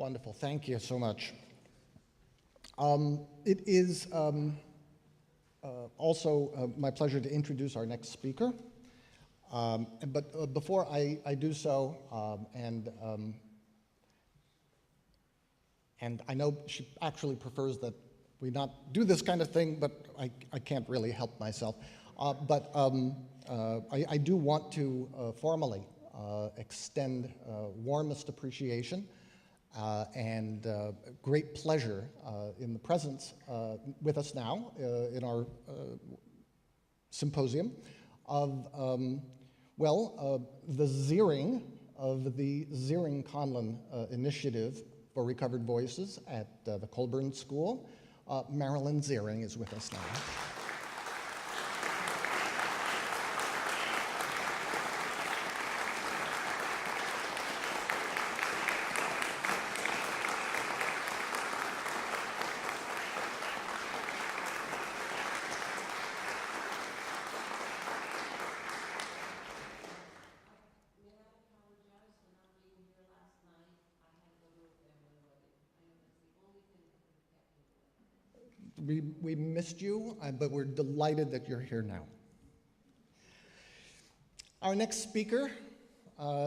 Wonderful, thank you so much. It is also my pleasure to introduce our next speaker. But before I do so, and I know she actually prefers that we not do this kind of thing, but I can't really help myself. I do want to formally extend warmest appreciation and great pleasure in the presence with us now in our symposium of, the Ziering of the Ziering-Conlon Initiative for Recovered Voices at the Colburn School. Marilyn Ziering is with us now. We missed you, but we're delighted that you're here now. Our next speaker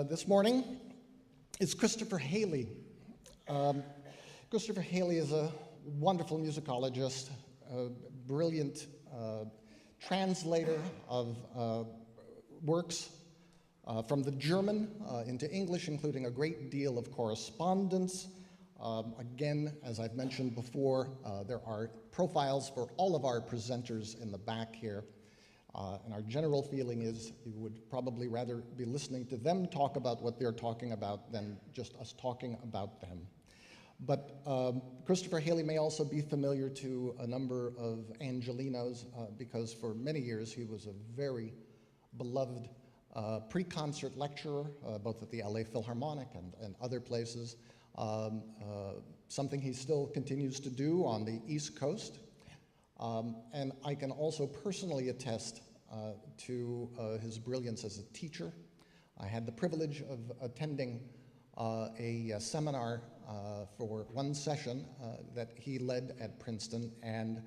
this morning is Christopher Hailey. Christopher Hailey is a wonderful musicologist, a brilliant translator of works from the German into English, including a great deal of correspondence. Again, as I've mentioned before, there are profiles for all of our presenters in the back here. And our general feeling is you would probably rather be listening to them talk about what they're talking about than just us talking about them. But Christopher Hailey may also be familiar to a number of Angelinos because for many years he was a very beloved pre-concert lecturer, both at the LA Philharmonic and other places. Something he still continues to do on the East Coast. And I can also personally attest to his brilliance as a teacher. I had the privilege of attending a seminar for one session that he led at Princeton, and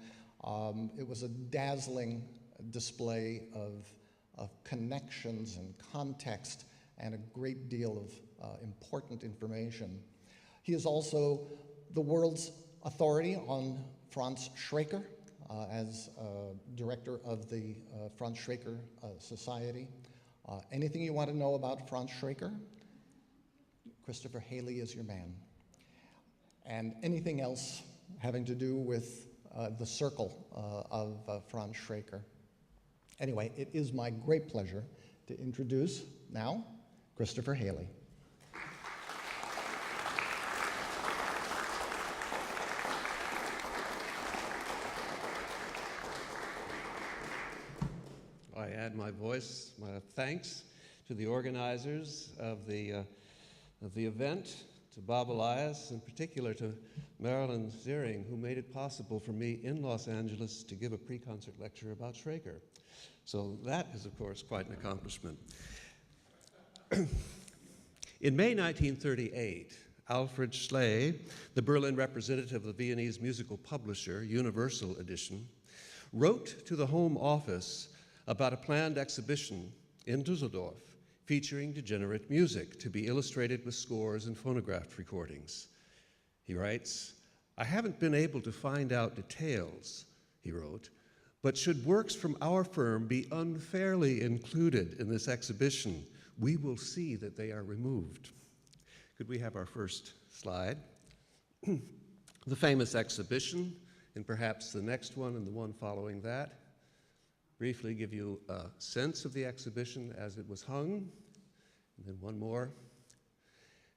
it was a dazzling display of connections and context and a great deal of important information. He is also the world's authority on Franz Schreker as director of the Franz Schreker Society. Anything you want to know about Franz Schreker, Christopher Hailey is your man. And anything else having to do with the circle of Franz Schreker. Anyway, it is my great pleasure to introduce now Christopher Hailey. I add my voice, my thanks to the organizers of the event, to Bob Elias, in particular to Marilyn Ziering, who made it possible for me in Los Angeles to give a pre-concert lecture about Schreker. So that is, of course, quite an accomplishment. In May 1938, Alfred Schley, the Berlin representative of the Viennese musical publisher, Universal Edition, wrote to the Home Office about a planned exhibition in Düsseldorf featuring degenerate music to be illustrated with scores and phonograph recordings. He writes, "I haven't been able to find out details," he wrote, "but should works from our firm be unfairly included in this exhibition, we will see that they are removed." Could we have our first slide? The famous exhibition, and perhaps the next one and the one following that. Briefly give you a sense of the exhibition as it was hung, and then one more,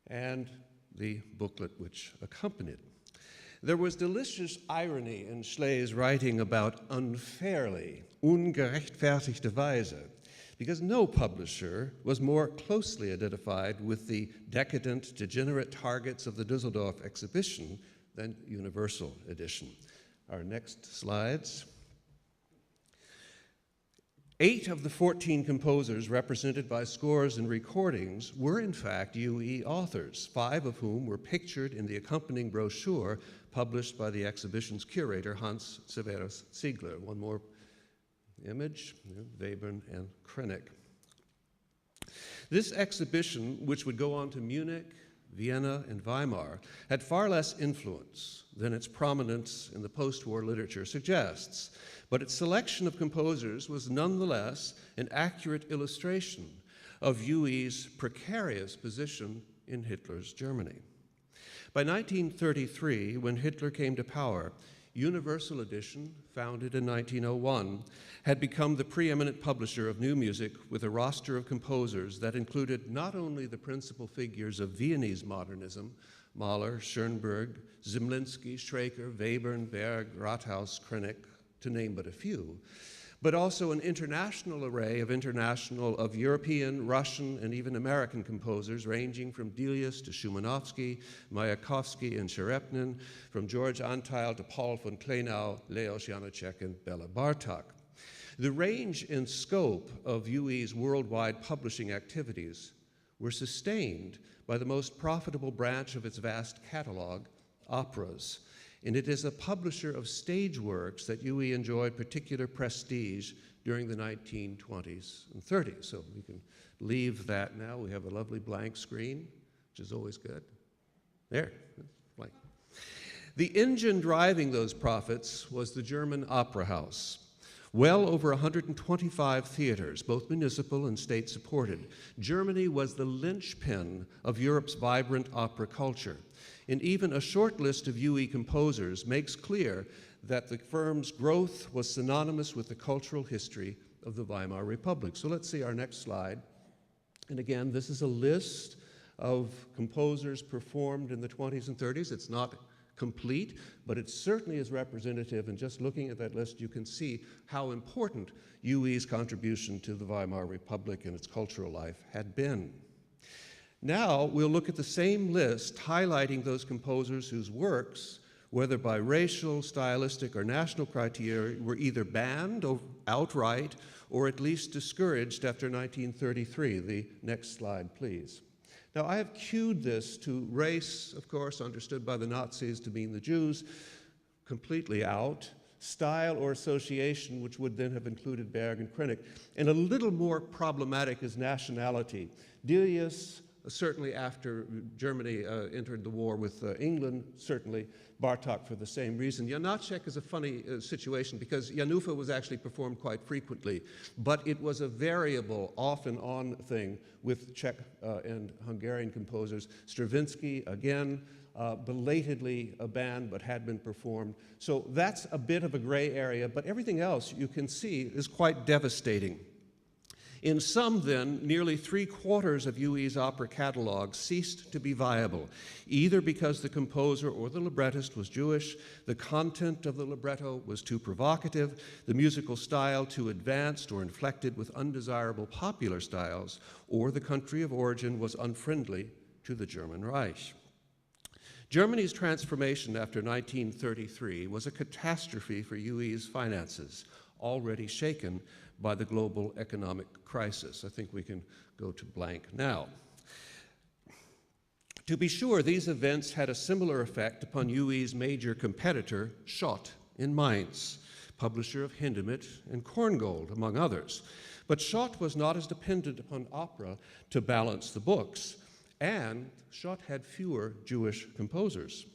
and the booklet which accompanied. There was delicious irony in Schley's writing about unfairly, ungerechtfertigte Weise, because no publisher was more closely identified with the decadent, degenerate targets of the Düsseldorf exhibition than Universal Edition. Our next slides. 8 of the 14 composers represented by scores and recordings were in fact UE authors, 5 of whom were pictured in the accompanying brochure published by the exhibition's curator, Hans Severus Ziegler. One more image, Webern and Krennic. This exhibition, which would go on to Munich, Vienna, and Weimar, had far less influence than its prominence in the post-war literature suggests, but its selection of composers was nonetheless an accurate illustration of UE's precarious position in Hitler's Germany. By 1933, when Hitler came to power, Universal Edition, founded in 1901, had become the preeminent publisher of new music with a roster of composers that included not only the principal figures of Viennese modernism, Mahler, Schoenberg, Zemlinsky, Schraker, Webern, Berg, Rathaus, Krennic, to name but a few, but also an international array of European, Russian, and even American composers, ranging from Delius to Szymanowski, Mayakovsky, and Scherepnin, from George Antheil to Paul von Klenau, Leos Janáček, and Béla Bartók. The range and scope of UE's worldwide publishing activities were sustained by the most profitable branch of its vast catalog, operas, and it is a publisher of stage works that UE enjoyed particular prestige during the 1920s and 30s. So we can leave that now. We have a lovely blank screen, which is always good. There, blank. The engine driving those profits was the German Opera House. Well over 125 theaters, both municipal and state-supported. Germany was the linchpin of Europe's vibrant opera culture. And even a short list of UE composers makes clear that the firm's growth was synonymous with the cultural history of the Weimar Republic. So let's see our next slide. And again, this is a list of composers performed in the 20s and 30s. It's not complete, but it certainly is representative, and just looking at that list, you can see how important UE's contribution to the Weimar Republic and its cultural life had been. Now we'll look at the same list, highlighting those composers whose works, whether by racial, stylistic, or national criteria, were either banned outright or at least discouraged after 1933. The next slide, please. Now, I have cued this to race, of course, understood by the Nazis to mean the Jews, completely out, style or association, which would then have included Berg and Krennic, and a little more problematic is nationality. Delius, certainly after Germany entered the war with England, certainly Bartók for the same reason. Janáček is a funny situation because Janúfa was actually performed quite frequently, but it was a variable, off and on thing with Czech and Hungarian composers. Stravinsky, again, belatedly banned but had been performed. So that's a bit of a gray area, but everything else you can see is quite devastating. In sum, then, nearly 3/4 of UE's opera catalog ceased to be viable, either because the composer or the librettist was Jewish, the content of the libretto was too provocative, the musical style too advanced or inflected with undesirable popular styles, or the country of origin was unfriendly to the German Reich. Germany's transformation after 1933 was a catastrophe for UE's finances, already shaken by the global economic crisis. I think we can go to blank now. To be sure, these events had a similar effect upon UE's major competitor, Schott, in Mainz, publisher of Hindemith and Korngold, among others. But Schott was not as dependent upon opera to balance the books, and Schott had fewer Jewish composers.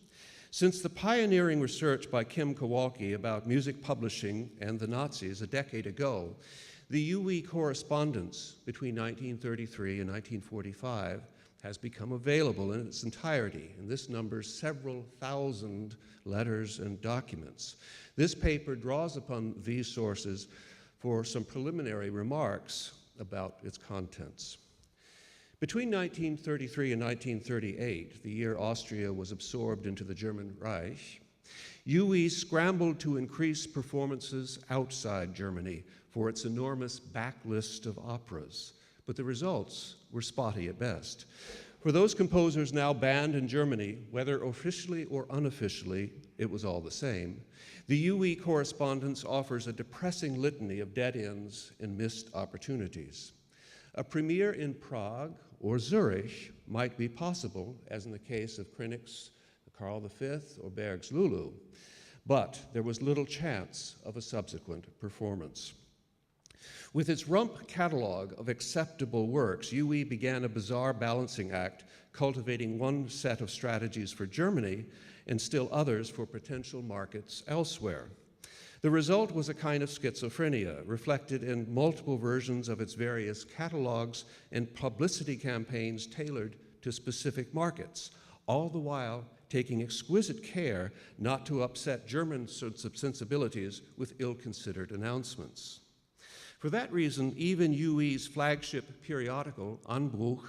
Since the pioneering research by Kim Kowalski about music publishing and the Nazis a decade ago, the UE correspondence between 1933 and 1945 has become available in its entirety, and this numbers several thousand letters and documents. This paper draws upon these sources for some preliminary remarks about its contents. Between 1933 and 1938, the year Austria was absorbed into the German Reich, UE scrambled to increase performances outside Germany for its enormous backlist of operas, but the results were spotty at best. For those composers now banned in Germany, whether officially or unofficially, it was all the same. The UE correspondence offers a depressing litany of dead ends and missed opportunities. A premiere in Prague or Zurich might be possible, as in the case of Krenek's Karl V or Berg's Lulu, but there was little chance of a subsequent performance. With its rump catalog of acceptable works, UE began a bizarre balancing act, cultivating one set of strategies for Germany and still others for potential markets elsewhere. The result was a kind of schizophrenia, reflected in multiple versions of its various catalogs and publicity campaigns tailored to specific markets, all the while taking exquisite care not to upset German sensibilities with ill-considered announcements. For that reason, even UE's flagship periodical, Anbruch,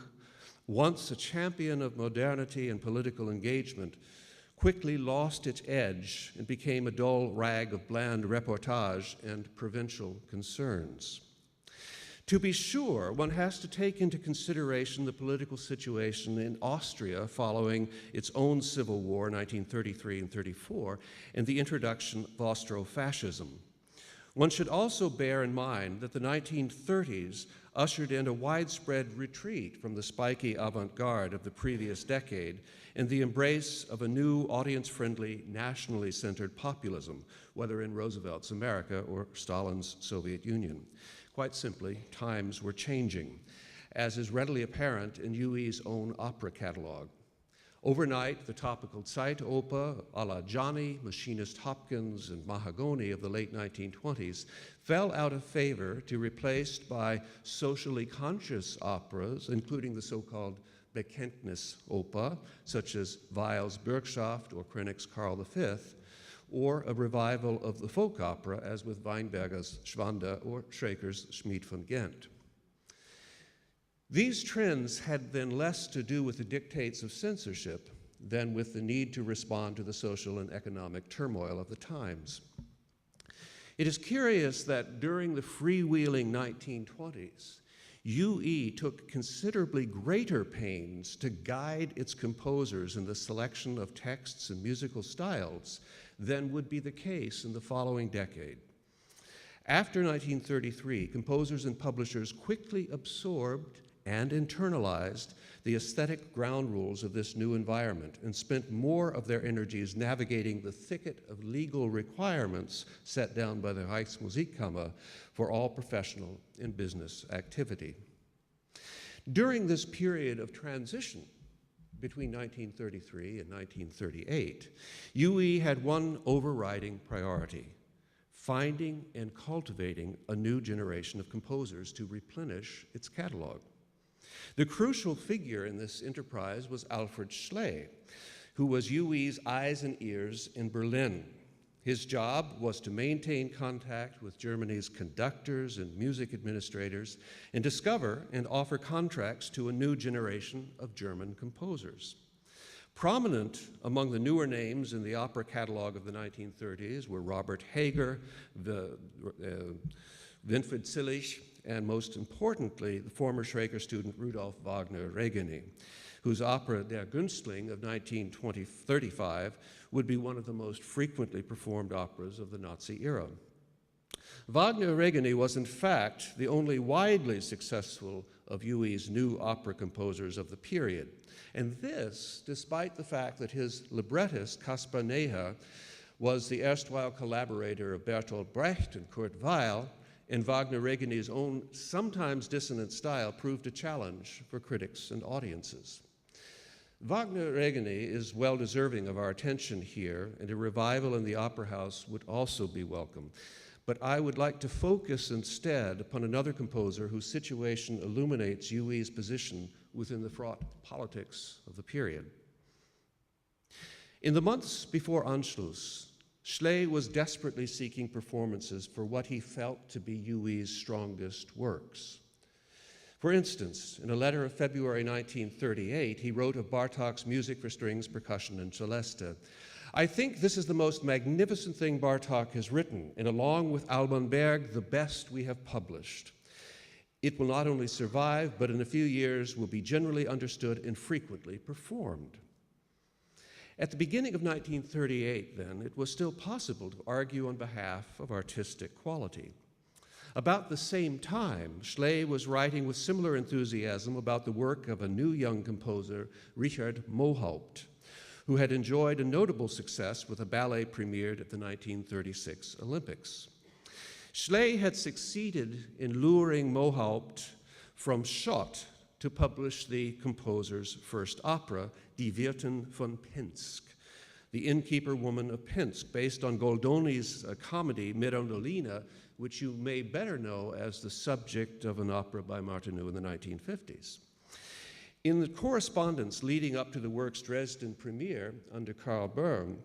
once a champion of modernity and political engagement, quickly lost its edge and became a dull rag of bland reportage and provincial concerns. To be sure, one has to take into consideration the political situation in Austria following its own civil war, 1933 and 34, and the introduction of Austro-fascism. One should also bear in mind that the 1930s ushered in a widespread retreat from the spiky avant-garde of the previous decade and the embrace of a new audience-friendly, nationally centered populism, whether in Roosevelt's America or Stalin's Soviet Union. Quite simply, times were changing, as is readily apparent in UE's own opera catalog. Overnight, the topical Zeitoper, a la Johnny, Machinist Hopkins, and Mahagoni of the late 1920s fell out of favor to be replaced by socially conscious operas, including the so-called Bekenntnisoper, such as Weil's Bürgschaft or Krenek's Karl V, or a revival of the folk opera, as with Weinberger's Schwanda or Schraker's Schmied von Ghent. These trends had then less to do with the dictates of censorship than with the need to respond to the social and economic turmoil of the times. It is curious that during the freewheeling 1920s, UE took considerably greater pains to guide its composers in the selection of texts and musical styles than would be the case in the following decade. After 1933, composers and publishers quickly absorbed and internalized the aesthetic ground rules of this new environment and spent more of their energies navigating the thicket of legal requirements set down by the Reichsmusikkammer for all professional and business activity. During this period of transition between 1933 and 1938, UE had one overriding priority: finding and cultivating a new generation of composers to replenish its catalog. The crucial figure in this enterprise was Alfred Schley, who was UE's eyes and ears in Berlin. His job was to maintain contact with Germany's conductors and music administrators and discover and offer contracts to a new generation of German composers. Prominent among the newer names in the opera catalog of the 1930s were Robert Hager, Winfried Zillich, and most importantly, the former Schraker student Rudolf Wagner-Regeny, whose opera Der Günstling of 1935 would be one of the most frequently performed operas of the Nazi era. Wagner-Regeny was in fact the only widely successful of UE's new opera composers of the period, and this despite the fact that his librettist Caspar Neher was the erstwhile collaborator of Bertolt Brecht and Kurt Weill, and Wagner-Regeny's own sometimes dissonant style proved a challenge for critics and audiences. Wagner-Regeny is well deserving of our attention here, and a revival in the Opera House would also be welcome. But I would like to focus instead upon another composer whose situation illuminates UE's position within the fraught politics of the period. In the months before Anschluss, Schley was desperately seeking performances for what he felt to be UE's strongest works. For instance, in a letter of February 1938, he wrote of Bartók's music for strings, percussion, and celesta, "I think this is the most magnificent thing Bartók has written, and along with Alban Berg, the best we have published. It will not only survive, but in a few years will be generally understood and frequently performed. At the beginning of 1938, then, it was still possible to argue on behalf of artistic quality. About the same time, Schley was writing with similar enthusiasm about the work of a new young composer, Richard Mohaupt, who had enjoyed a notable success with a ballet premiered at the 1936 Olympics. Schley had succeeded in luring Mohaupt from Schott to publish the composer's first opera, Die Wirtin von Pinsk, the innkeeper woman of Pinsk, based on Goldoni's comedy Mirandolina, which you may better know as the subject of an opera by Martineau in the 1950s. In the correspondence leading up to the work's Dresden premiere under Colburn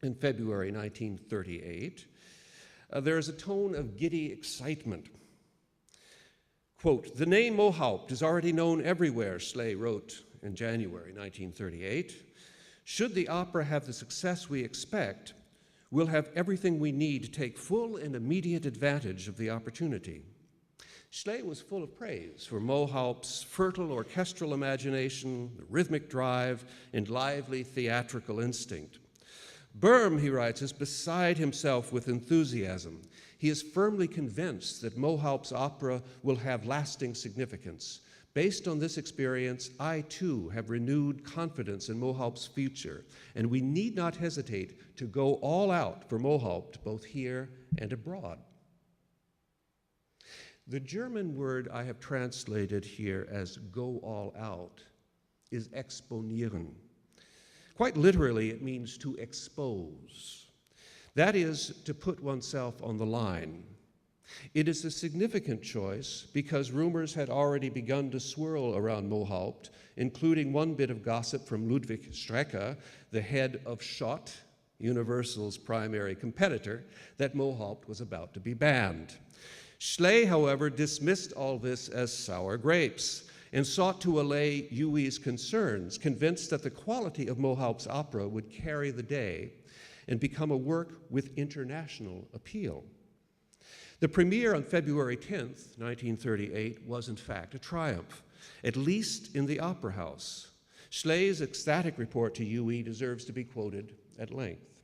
in February 1938, there is a tone of giddy excitement. Quote, "The name Mohaupt is already known everywhere," Schley wrote in January 1938. "Should the opera have the success we expect, we'll have everything we need to take full and immediate advantage of the opportunity." Schley was full of praise for Mohaupt's fertile orchestral imagination, rhythmic drive, and lively theatrical instinct. Böhm, he writes, is beside himself with enthusiasm. He is firmly convinced that Mohaupt's opera will have lasting significance. Based on this experience, I too have renewed confidence in Mohaupt's future, and we need not hesitate to go all out for Mohaupt, both here and abroad. The German word I have translated here as go all out is exponieren. Quite literally, it means to expose. That is, to put oneself on the line. It is a significant choice because rumors had already begun to swirl around Mohaupt, including one bit of gossip from Ludwig Strecker, the head of Schott, Universal's primary competitor, that Mohaupt was about to be banned. Schley, however, dismissed all this as sour grapes and sought to allay Huey's concerns, convinced that the quality of Mohaupt's opera would carry the day and become a work with international appeal. The premiere on February 10th, 1938, was in fact a triumph, at least in the Opera House. Schley's ecstatic report to Huey deserves to be quoted at length.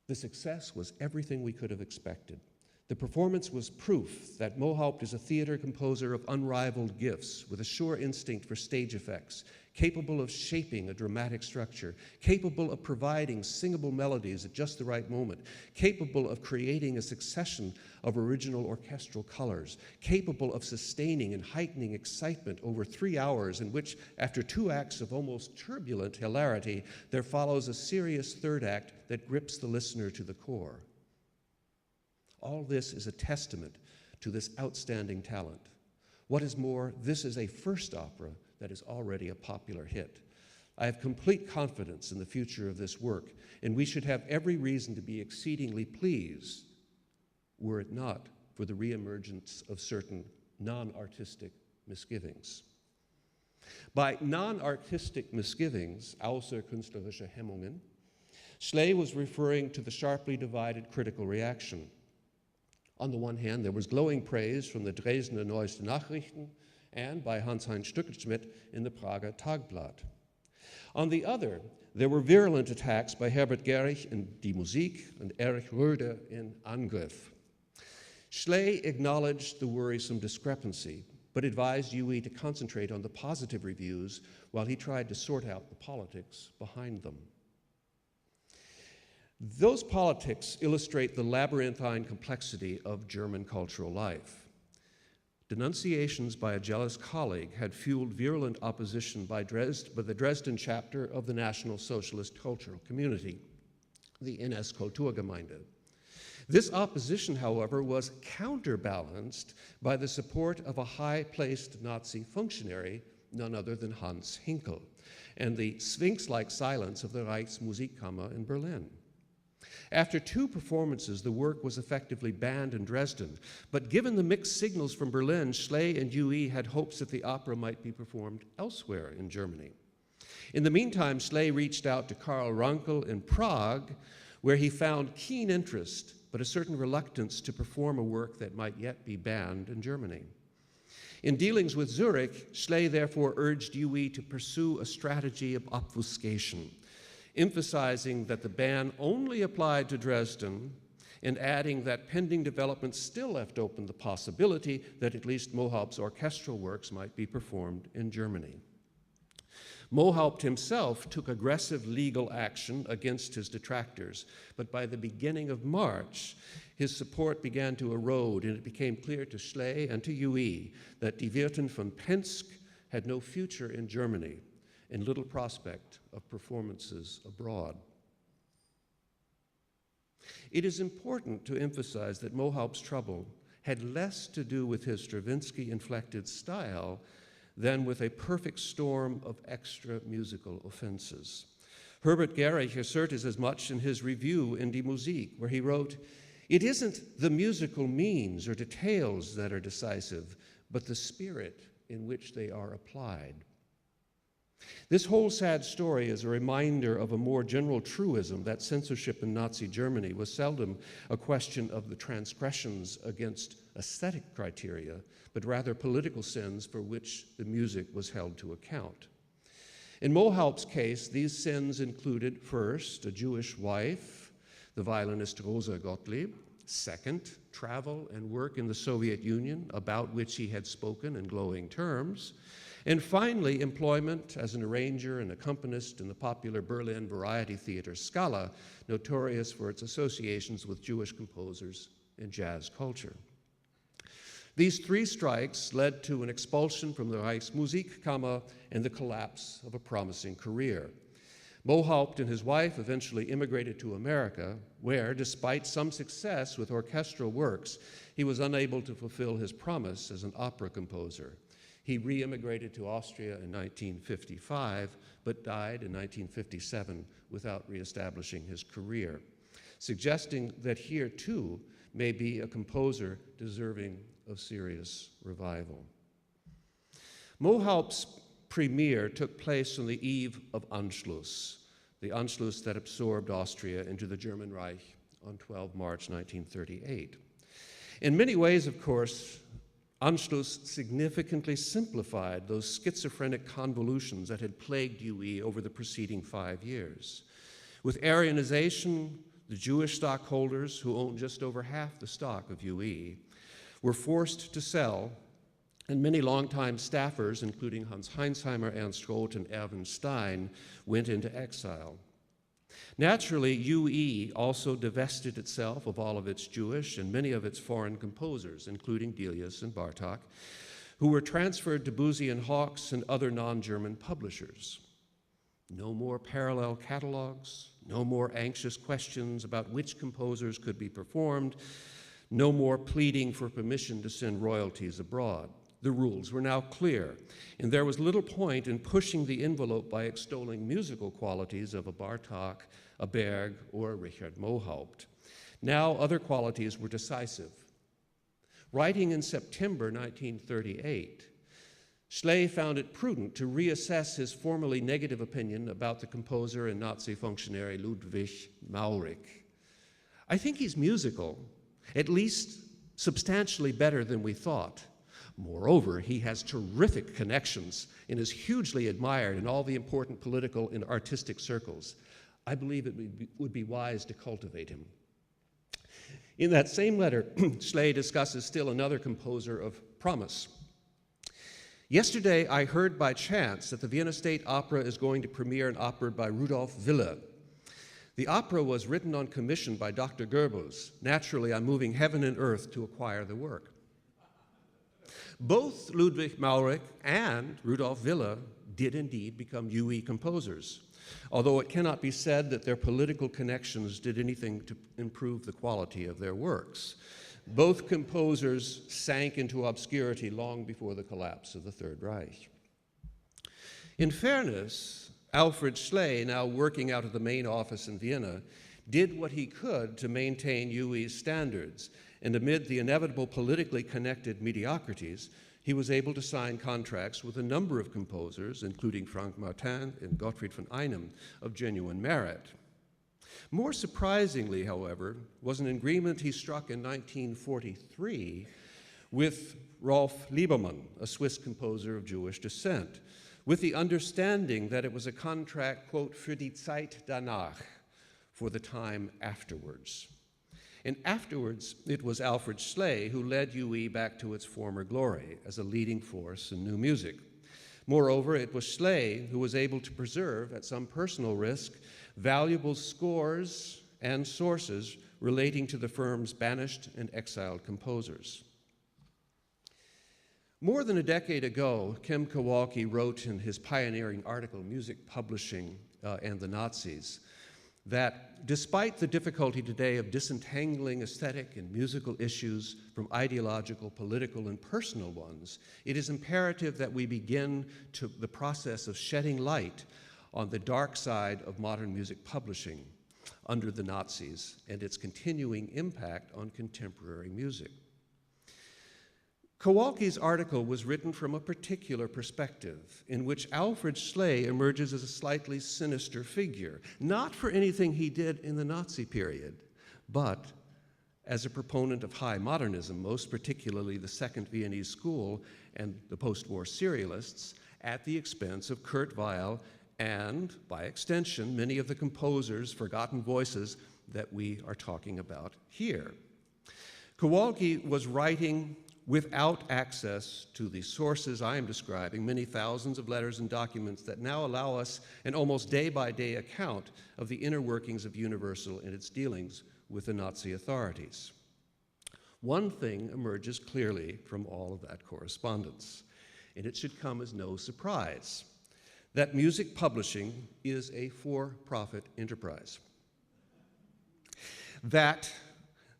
"The success was everything we could have expected. The performance was proof that Mohaupt is a theater composer of unrivaled gifts, with a sure instinct for stage effects, capable of shaping a dramatic structure, capable of providing singable melodies at just the right moment, capable of creating a succession of original orchestral colors, capable of sustaining and heightening excitement over 3 hours in which, after 2 acts of almost turbulent hilarity, there follows a serious third act that grips the listener to the core. All this is a testament to this outstanding talent. What is more, this is a first opera that is already a popular hit. I have complete confidence in the future of this work, and we should have every reason to be exceedingly pleased, were it not for the reemergence of certain non-artistic misgivings." By non-artistic misgivings, außerkünstlerische Hemmungen, Schley was referring to the sharply divided critical reaction. On the one hand, there was glowing praise from the Dresdner Neueste Nachrichten and by Hans-Heinz Stückelschmidt in the Prager Tagblatt. On the other, there were virulent attacks by Herbert Gerich in Die Musik and Erich Röder in Angriff. Schley acknowledged the worrisome discrepancy, but advised Huey to concentrate on the positive reviews while he tried to sort out the politics behind them. Those politics illustrate the labyrinthine complexity of German cultural life. Denunciations by a jealous colleague had fueled virulent opposition by the Dresden chapter of the National Socialist Cultural Community, the NS Kulturgemeinde. This opposition, however, was counterbalanced by the support of a high-placed Nazi functionary, none other than Hans Hinkel, and the sphinx-like silence of the Reichsmusikkammer in Berlin. After 2 performances, the work was effectively banned in Dresden, but given the mixed signals from Berlin, Schley and Huey had hopes that the opera might be performed elsewhere in Germany. In the meantime, Schley reached out to Karl Rankel in Prague, where he found keen interest, but a certain reluctance to perform a work that might yet be banned in Germany. In dealings with Zurich, Schley therefore urged UE to pursue a strategy of obfuscation, emphasizing that the ban only applied to Dresden and adding that pending developments still left open the possibility that at least Mohaupt's orchestral works might be performed in Germany. Mohaupt himself took aggressive legal action against his detractors, but by the beginning of March, his support began to erode, and it became clear to Schley and to UE that Die Wirten von Pensk had no future in Germany and little prospect of performances abroad. It is important to emphasize that Mohaupt's trouble had less to do with his Stravinsky-inflected style than with a perfect storm of extra musical offenses. Herbert Gerich asserted as much in his review in Die Musik, where he wrote, "It isn't the musical means or details that are decisive, but the spirit in which they are applied." This whole sad story is a reminder of a more general truism that censorship in Nazi Germany was seldom a question of the transgressions against aesthetic criteria, but rather political sins for which the music was held to account. In Mohaupt's case, these sins included, first, a Jewish wife, the violinist Rosa Gottlieb; second, travel and work in the Soviet Union, about which he had spoken in glowing terms; and finally, employment as an arranger and accompanist in the popular Berlin variety theater Scala, notorious for its associations with Jewish composers and jazz culture. These three strikes led to an expulsion from the Reichsmusikkammer and the collapse of a promising career. Mohaupt and his wife eventually immigrated to America, where, despite some success with orchestral works, he was unable to fulfill his promise as an opera composer. He re-immigrated to Austria in 1955, but died in 1957 without reestablishing his career, suggesting that here, too, may be a composer deserving of serious revival. Mohaupt's premiere took place on the eve of Anschluss, the Anschluss that absorbed Austria into the German Reich on 12 March 1938. In many ways, of course, Anschluss significantly simplified those schizophrenic convolutions that had plagued UE over the preceding 5 years. With Aryanization, the Jewish stockholders, who owned just over half the stock of UE, were forced to sell, and many longtime staffers, including Hans Heinsheimer, Ernst Roth, and Erwin Stein, went into exile. Naturally, UE also divested itself of all of its Jewish and many of its foreign composers, including Delius and Bartók, who were transferred to Boosey and Hawkes and other non-German publishers. No more parallel catalogs, no more anxious questions about which composers could be performed, no more pleading for permission to send royalties abroad. The rules were now clear, and there was little point in pushing the envelope by extolling musical qualities of a Bartók, a Berg, or a Richard Mohaupt. Now other qualities were decisive. Writing in September 1938, Schley found it prudent to reassess his formerly negative opinion about the composer and Nazi functionary Ludwig Maurich. "I think he's musical, at least substantially better than we thought. Moreover, he has terrific connections and is hugely admired in all the important political and artistic circles. I believe it would be wise to cultivate him." In that same letter, Schley discusses still another composer of promise. "Yesterday, I heard by chance that the Vienna State Opera is going to premiere an opera by Rudolf Wille. The opera was written on commission by Dr. Goebbels. Naturally, I'm moving heaven and earth to acquire the work." Both Ludwig Maurich and Rudolf Wille did indeed become UE composers, although it cannot be said that their political connections did anything to improve the quality of their works. Both composers sank into obscurity long before the collapse of the Third Reich. In fairness, Alfred Schley, now working out of the main office in Vienna, did what he could to maintain UE's standards, and amid the inevitable politically connected mediocrities, he was able to sign contracts with a number of composers, including Frank Martin and Gottfried von Einem, of genuine merit. More surprisingly, however, was an agreement he struck in 1943 with Rolf Liebermann, a Swiss composer of Jewish descent, with the understanding that it was a contract, quote, für die Zeit danach, for the time afterwards. And afterwards, it was Alfred Schley who led UE back to its former glory as a leading force in new music. Moreover, it was Schley who was able to preserve, at some personal risk, valuable scores and sources relating to the firm's banished and exiled composers. More than a decade ago, Kim Kowalski wrote in his pioneering article, Music Publishing and the Nazis, that despite the difficulty today of disentangling aesthetic and musical issues from ideological, political, and personal ones, it is imperative that we begin the process of shedding light on the dark side of modern music publishing under the Nazis and its continuing impact on contemporary music. Kowalski's article was written from a particular perspective in which Alfred Schley emerges as a slightly sinister figure, not for anything he did in the Nazi period, but as a proponent of high modernism, most particularly the Second Viennese School and the post-war serialists, at the expense of Kurt Weill and, by extension, many of the composers' forgotten voices that we are talking about here. Kowalski was writing without access to the sources I am describing, many thousands of letters and documents that now allow us an almost day-by-day account of the inner workings of Universal and its dealings with the Nazi authorities. One thing emerges clearly from all of that correspondence, and it should come as no surprise, that music publishing is a for-profit enterprise. That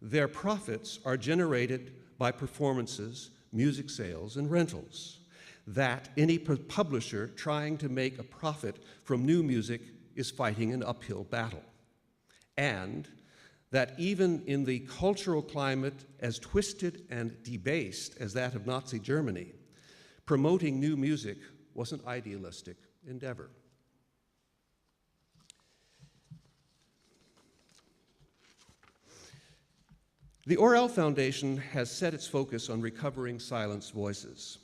their profits are generated by performances, music sales, and rentals. That any publisher trying to make a profit from new music is fighting an uphill battle. And that even in the cultural climate as twisted and debased as that of Nazi Germany, promoting new music was an idealistic endeavor. The Orell Foundation has set its focus on recovering silenced voices,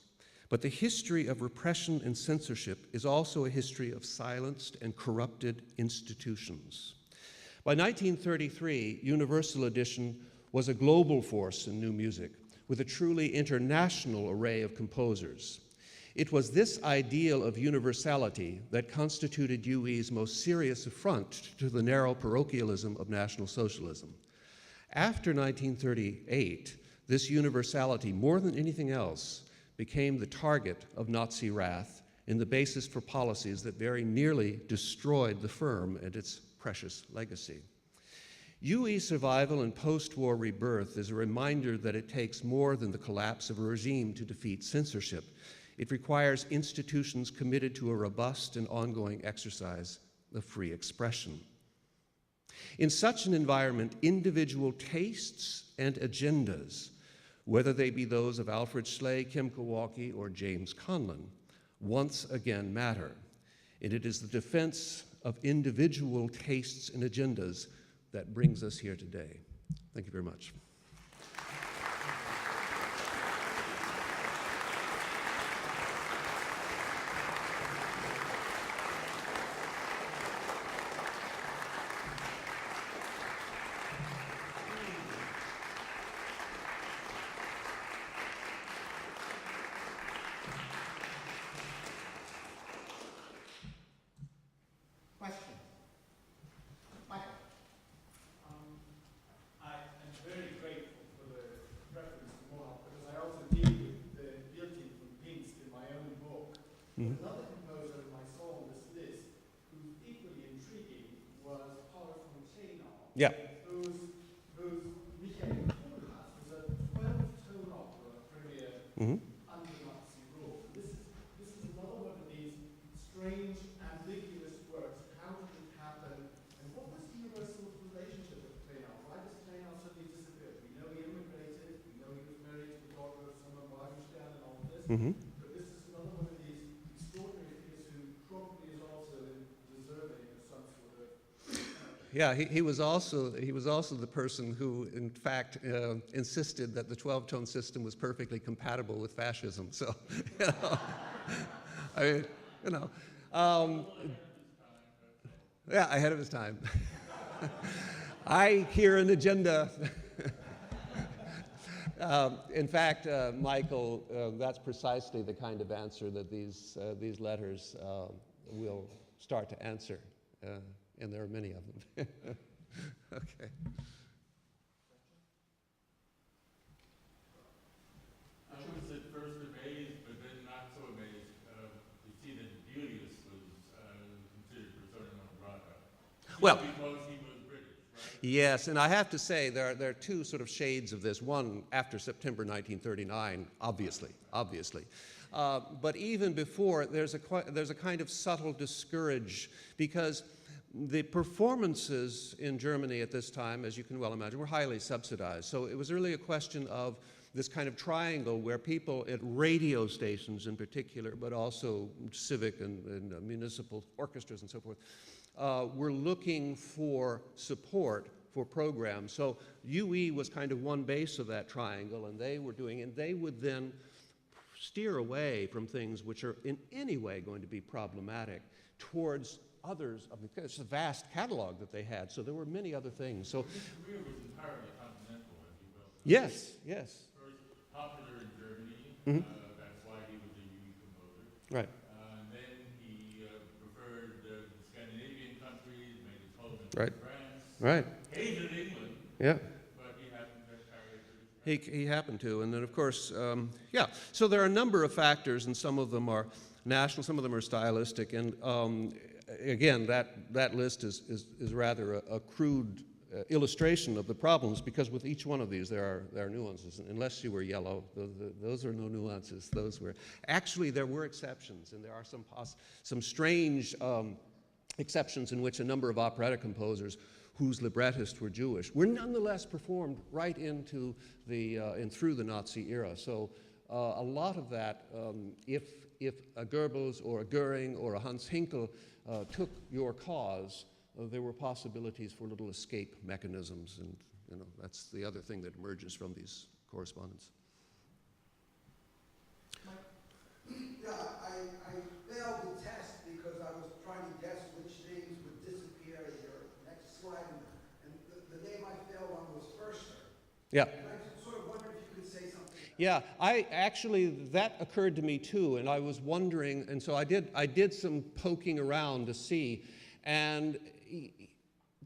but the history of repression and censorship is also a history of silenced and corrupted institutions. By 1933, Universal Edition was a global force in new music, with a truly international array of composers. It was this ideal of universality that constituted UE's most serious affront to the narrow parochialism of National Socialism. After 1938, this universality, more than anything else, became the target of Nazi wrath and the basis for policies that very nearly destroyed the firm and its precious legacy. UE's survival and post-war rebirth is a reminder that it takes more than the collapse of a regime to defeat censorship. It requires institutions committed to a robust and ongoing exercise of free expression. In such an environment, individual tastes and agendas, whether they be those of Alfred Schley, Kim Kowalski, or James Conlon, once again matter. And it is the defense of individual tastes and agendas that brings us here today. Thank you very much. Another composer whom I saw on this list, who's equally intriguing, was Paul Fontana. Yeah. Whose Michael Kohlhaas was a 12-tone opera premiere under Nazi rule. This is another one of these strange, ambiguous works. How did it happen? And what was Universal's relationship with Kleinau? Why does Kleinau suddenly disappear? We know he immigrated. We know he was married to the daughter of someone Wagenstern and all of this. But this is another one of these extraordinary figures who probably is also deserving of some sort of Yeah, he was also the person who, in fact, insisted that the 12-tone system was perfectly compatible with fascism. So, you know, I mean, you know, yeah, ahead of his time. I hear an agenda. In fact, Michael, that's precisely the kind of answer that these letters will start to answer, and there are many of them. Okay. I was at first amazed, but then not so amazed to see that Delius was considered persona non grata. Well, Because he was British, right? yes, and I have to say there are two sort of shades of this. One after September 1939, obviously. But even before, there's a kind of subtle discourage, because the performances in Germany at this time, as you can well imagine, were highly subsidized. So it was really a question of this kind of triangle where people at radio stations in particular, but also civic and municipal orchestras and so forth, were looking for support for programs. So UE was kind of one base of that triangle, and they would then steer away from things which are in any way going to be problematic towards others. I mean, it's a vast catalog that they had, so there were many other things. So His career was entirely continental, if you will. yes. First, popular in Germany, that's why he was a UE composer. Right. Then he preferred the Scandinavian countries, made his home in Right. France. Right. Hated England, Yeah. but he happened to carry a British He happened to, and then of course, yeah. So there are a number of factors, and some of them are national, some of them are stylistic, and again, that list is rather a crude illustration of the problems, because with each one of these there are nuances. Unless you were yellow, those are no nuances. Those were actually, there were exceptions, and there are some strange exceptions in which a number of operetta composers whose librettists were Jewish were nonetheless performed right into and through the Nazi era. So a lot of that, if a Goebbels or a Goering or a Hans Hinkel took your cause, there were possibilities for little escape mechanisms, and that's the other thing that emerges from these correspondence. Yeah, I failed the test because I was trying to guess which names would disappear in your next slide, and the name I failed on was Förster. Yeah. And I just sort of wondered if you could say something. Yeah, that occurred to me too, and I was wondering, and so I did some poking around to see, and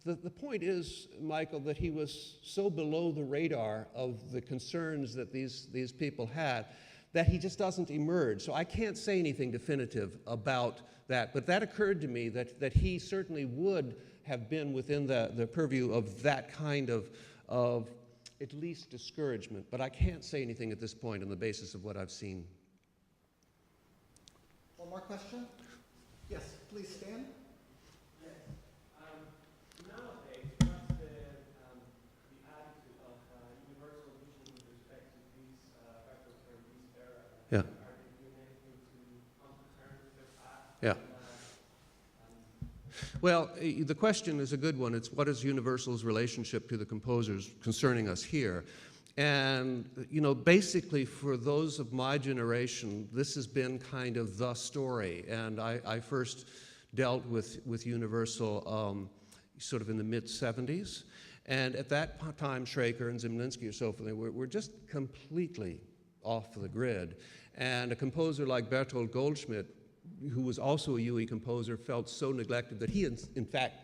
the point is, Michael, that he was so below the radar of the concerns that these people had that he just doesn't emerge. So I can't say anything definitive about that, but that occurred to me that he certainly would have been within the purview of that kind of at least discouragement, but I can't say anything at this point on the basis of what I've seen. One more question? Yes, please stand. Yes. Nowadays, what's the attitude of Universal Vision with respect to these records from this era? Yeah. Are they doing anything to come to terms with that? Yeah. Well, the question is a good one. It's what is Universal's relationship to the composers concerning us here? And, basically for those of my generation, this has been kind of the story. And I first dealt with Universal sort of in the mid-'70s. And at that time, Schraker and Zimlinski or so forth, were just completely off the grid. And a composer like Bertolt Goldschmidt, who was also a UE composer, felt so neglected that he, in fact,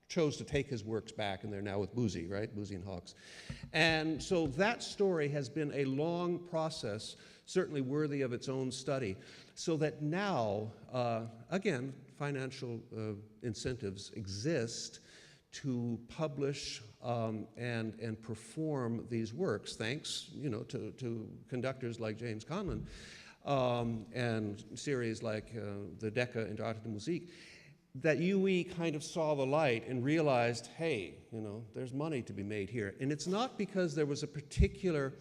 chose to take his works back, and they're now with Boozy, right? Boozy and Hawkes. And so that story has been a long process, certainly worthy of its own study, so that now, again, financial incentives exist to publish and perform these works, thanks, to conductors like James Conlon, and series like the Decca and Arte de Musique, that UE kind of saw the light and realized, hey, there's money to be made here. And it's not because there was a particular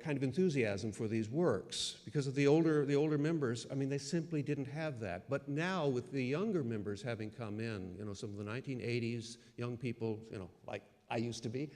kind of enthusiasm for these works because of the older members. I mean, they simply didn't have that. But now, with the younger members having come in, some of the 1980s young people, like I used to be,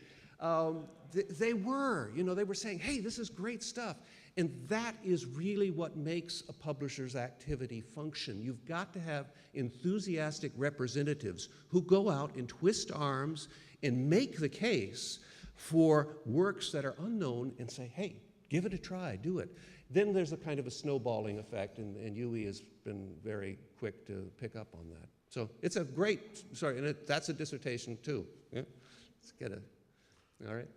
they were saying, hey, this is great stuff. And that is really what makes a publisher's activity function. You've got to have enthusiastic representatives who go out and twist arms and make the case for works that are unknown and say, hey, give it a try, do it. Then there's a kind of a snowballing effect, and UE has been very quick to pick up on that. So it's a great, and that's a dissertation too. Yeah? Let's get it. All right.